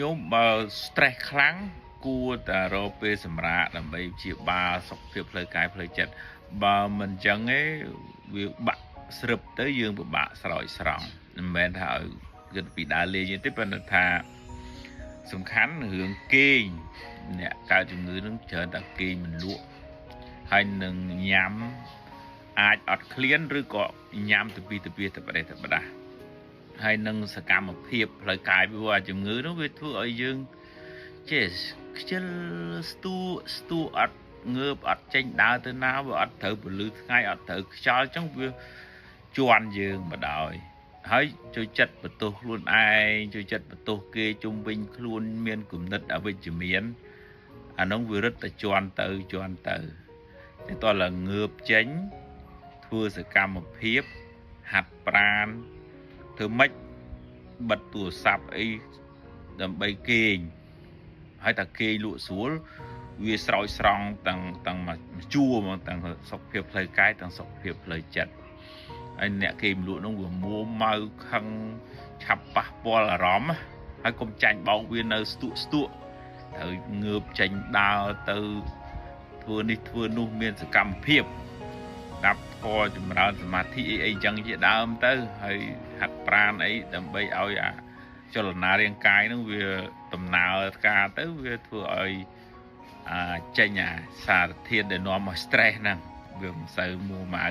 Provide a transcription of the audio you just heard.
nhóm stressខ្លាំងគួរតែរកពេលសម្រាកដើម្បីព្យាបាលសុខភាពផ្លូវកាយផ្លូវចិត្តបើមិនចឹងទេវាបាក់ស្រឹបទៅយើងពិបាកស្រោចស្រង់មិនមែនថាឲ្យគិតពីដើរលេងទេប៉ុន្តែថាសំខាន់រឿងគេងអ្នកកើតជំងឺនឹងច្រើនតែគេងមិនលក់ហើយនឹងញ៉ាំអាចអត់ឃ្លានឬក៏ញ៉ាំទៅពីទៅប្រទេសទៅបដាហើយនឹងសកម្មភាពផ្លូវកាយព្រោះជំងឺនោះវាធ្វើឲ្យយើងចេះខ្ជិលស្ទូអត់ងើបអត់ចេញដើរទៅណាវាអត់ត្រូវពលឺថ្ងៃអត់ត្រូវខ្យល់អញ្ចឹងវាជន់យើងមកដោយហើយជួយចិត្តបន្ទោសខ្លួនឯងជួយចិត្តបន្ទោសគេជុំវិញខ្លួនមានគំនិតអវិជ្ជមានអានោះវារឹតតែជន់ទៅតែតោះឡើងងើបចេញធ្វើសកម្មភាពហាត់ប្រាណធ្វើម៉េចបិទទូរស័ព្ទអីដើម្បីគេងហើយតែគេងលក់ស្រួលវាស្រោចស្រង់ទាំងមកជួរមកទាំងសុខភាពផ្លូវកាយទាំងសុខភាពផ្លូវចិត្តហើយអ្នកគេងលក់នោះវាមួម៉ៅខឹងឆាប់ប៉ះពាល់អារម្មណ៍ហើយកុំចាញ់បោកវានៅស្ទួកត្រូវងើបចេញដើរទៅធ្វើនេះធ្វើនោះមានសកម្មភាពដាប់ធរចម្រើនសមាធិអីចឹងជាដើមទៅហើយហាត់ប្រាណអីដើម្បីឲ្យអាចលនារាងកាយហ្នឹងវាដំណើរការទៅវាធ្វើឲ្យចេញអាសារធាតុដែលនាំមក stress ហ្នឹងវាមិនសូវមួម៉ៅ